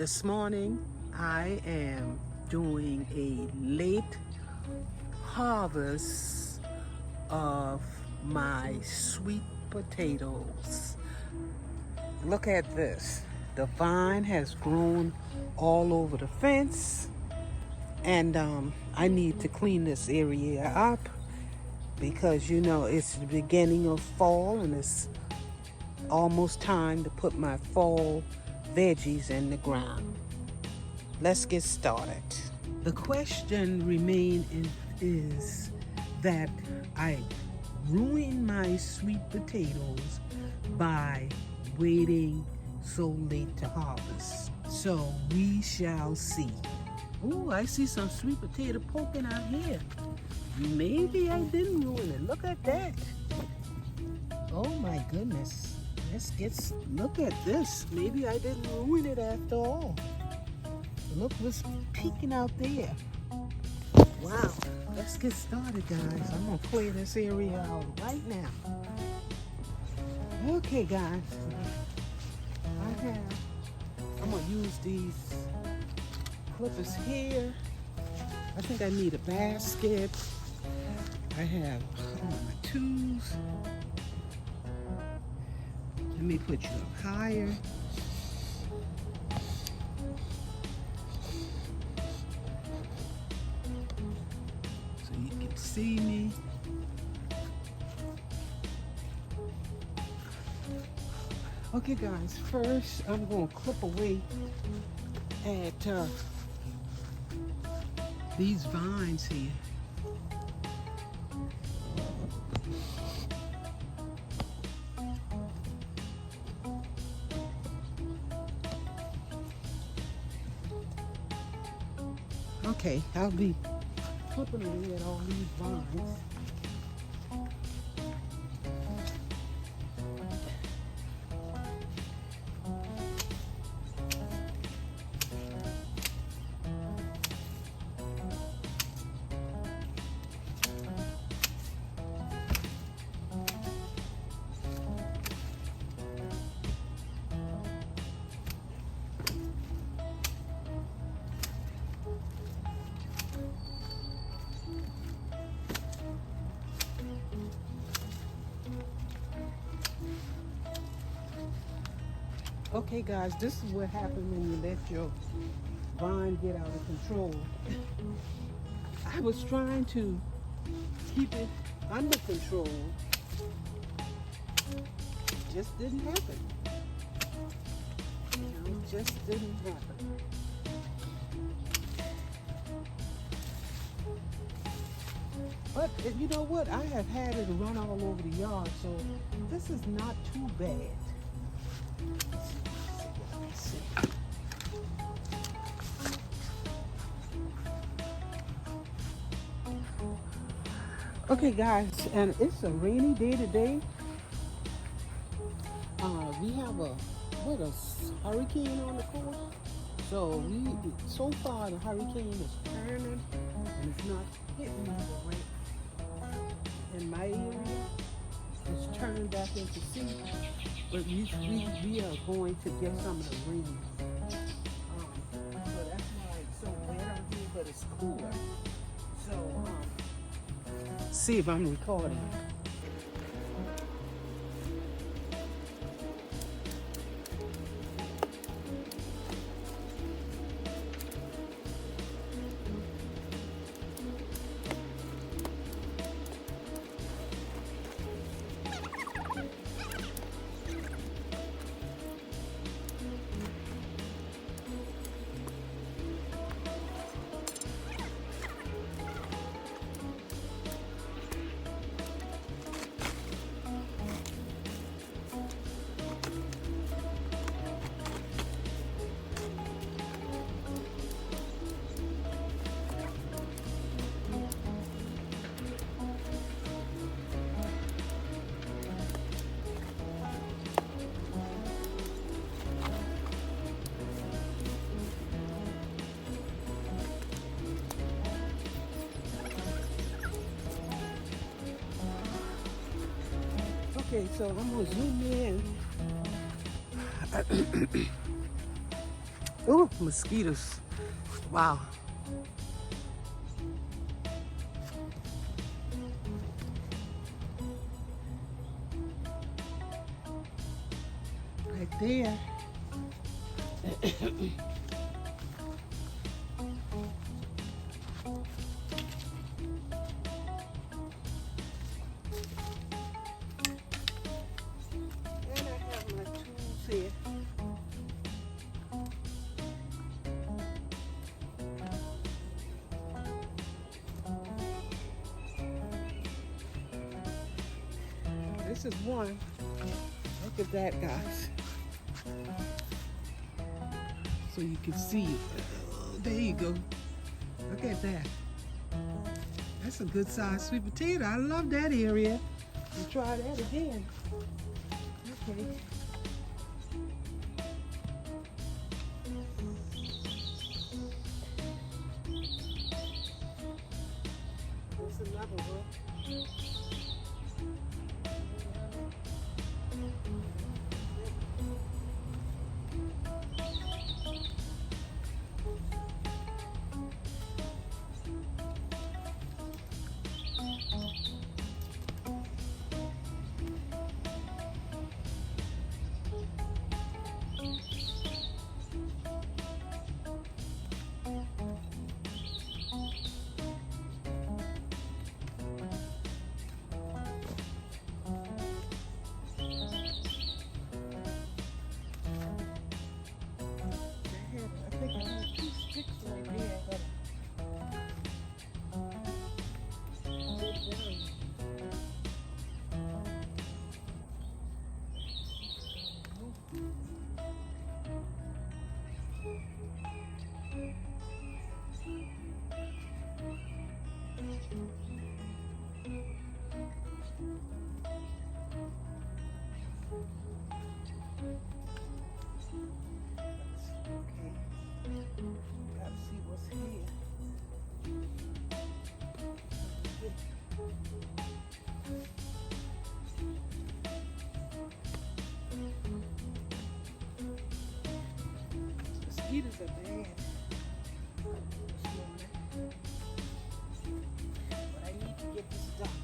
This morning I am doing a late harvest of my sweet potatoes. Look at this. The vine has grown all over the fence, and I need to clean this area up because it's the beginning of fall and it's almost time to put my fall veggies in the ground. Let's get started. The question is that I ruined my sweet potatoes by waiting so late to harvest. So we shall see. Oh, I see some sweet potato poking out here. Maybe I didn't ruin it. Look at that. Oh my goodness. Look at this. Maybe I didn't ruin it after all. Look what's peeking out there. Wow. Let's get started, guys. I'm gonna clear this area out right now. Okay, guys. I'm gonna use these clippers here. I think I need a basket. I have my tools. Let me put you up higher. So you can see me. Okay guys, first I'm going to clip away at these vines here. Okay, I'll be clipping away at all these vines. Okay guys, this is what happens when you let your vine get out of control. I was trying to keep it under control. It just didn't happen. It just didn't happen. But you know what? I have had it run all over the yard, so this is not too bad. Okay guys, and it's a rainy day today. We have a hurricane on the coast. So far the hurricane is turning and it's not hitting me right in my area. It's turning back into sea. But we are going to get some of the rain. So that's why it's so wet out here, but it's cooler. So see if I'm recording. Okay, so I'm gonna zoom in Ooh, mosquitoes. Wow. Right there. And I have my tools here. This is one. Look at that, guys. So you can see it. There you go. Look at that. That's a good sized sweet potato. I love that area. We'll try that again. Okay. There's another one. I think I have two sticks right there. Gotta see what's here. Mosquitoes are bad. But I need to get this done.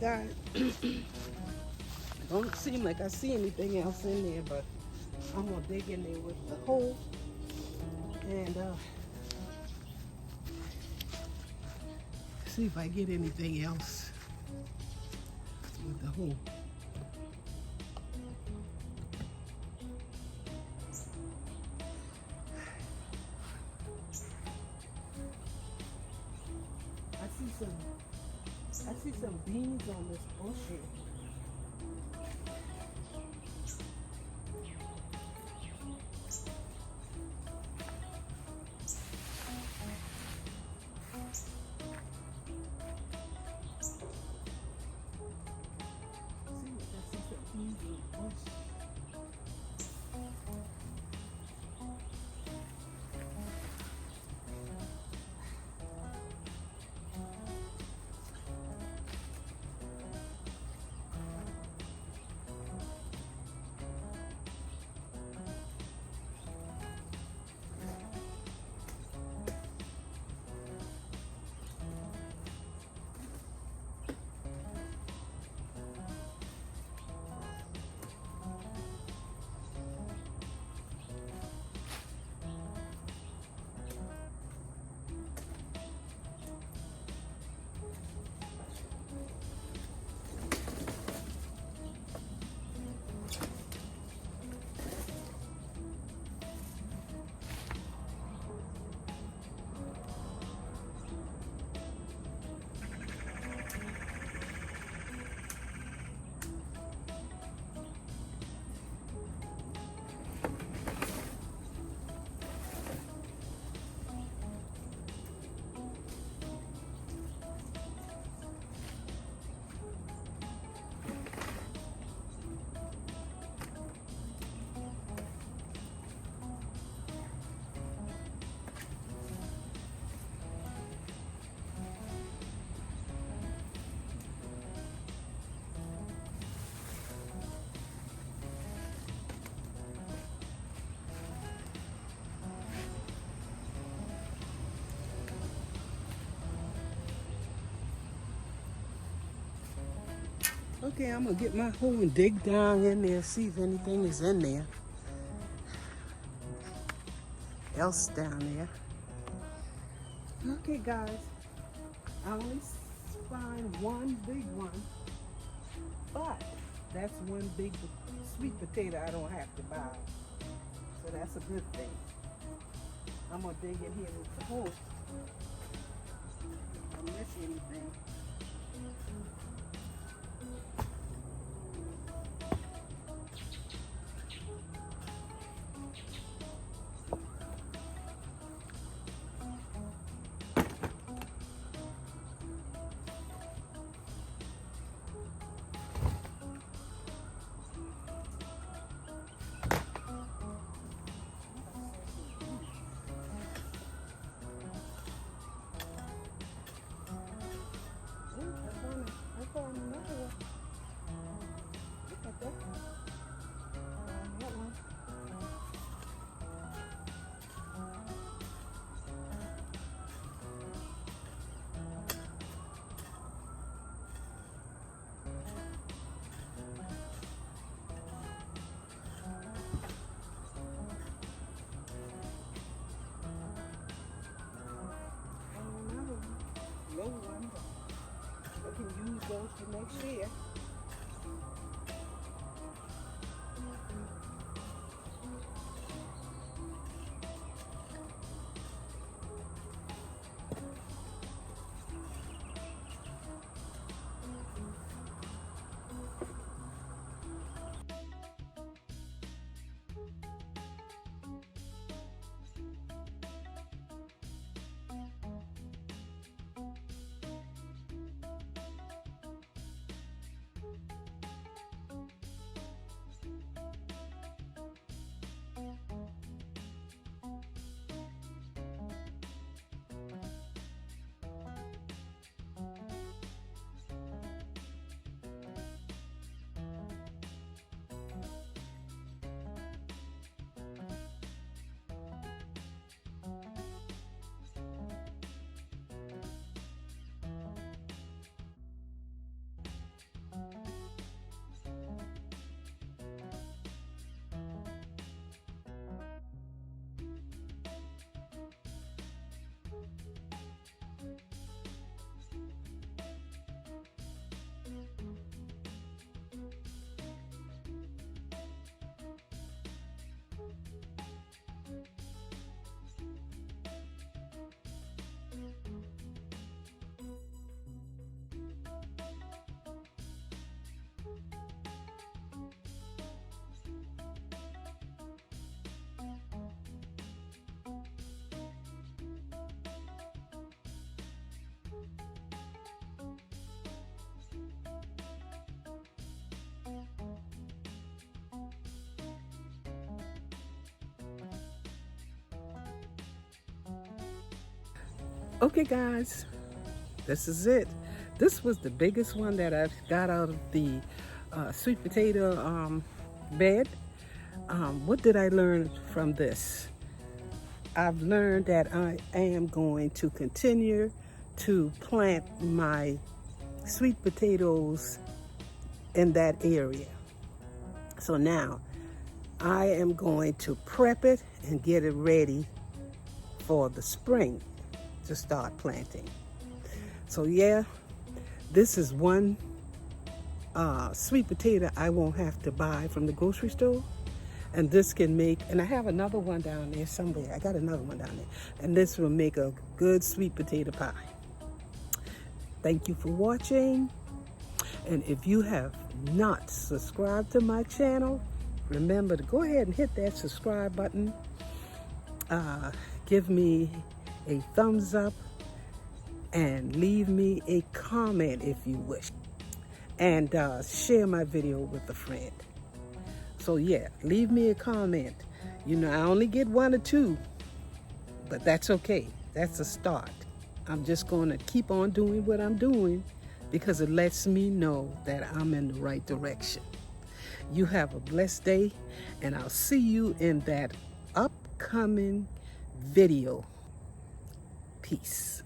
guys, don't seem like I see anything else in there, but I'm gonna dig in there with the hoe and see if I get anything else with the hoe. I see some beans on this bush here. Okay, I'm gonna get my hoe and dig down in there, see if anything is in there. Else down there. Okay, guys, I only find one big one, but that's one big sweet potato I don't have to buy. So that's a good thing. I'm gonna dig in here with the hoe. If I miss anything. I found another one. Look at that. That one. Another one. Low one. I can use those for next year. Okay guys, this is it. This was the biggest one that I got out of the sweet potato bed. What did I learn from this? I've learned that I am going to continue to plant my sweet potatoes in that area. So now I am going to prep it and get it ready for the spring to start planting. So yeah, this is one sweet potato I won't have to buy from the grocery store. And this can make, and I have another one down there somewhere. I got another one down there. And this will make a good sweet potato pie. Thank you for watching. And if you have not subscribed to my channel, remember to go ahead and hit that subscribe button. Give me a thumbs up and leave me a comment if you wish. And share my video with a friend. So yeah, leave me a comment. You know, I only get 1 or 2, but that's okay. That's a start. I'm just gonna keep on doing what I'm doing because it lets me know that I'm in the right direction. You have a blessed day, and I'll see you in that upcoming video. Peace.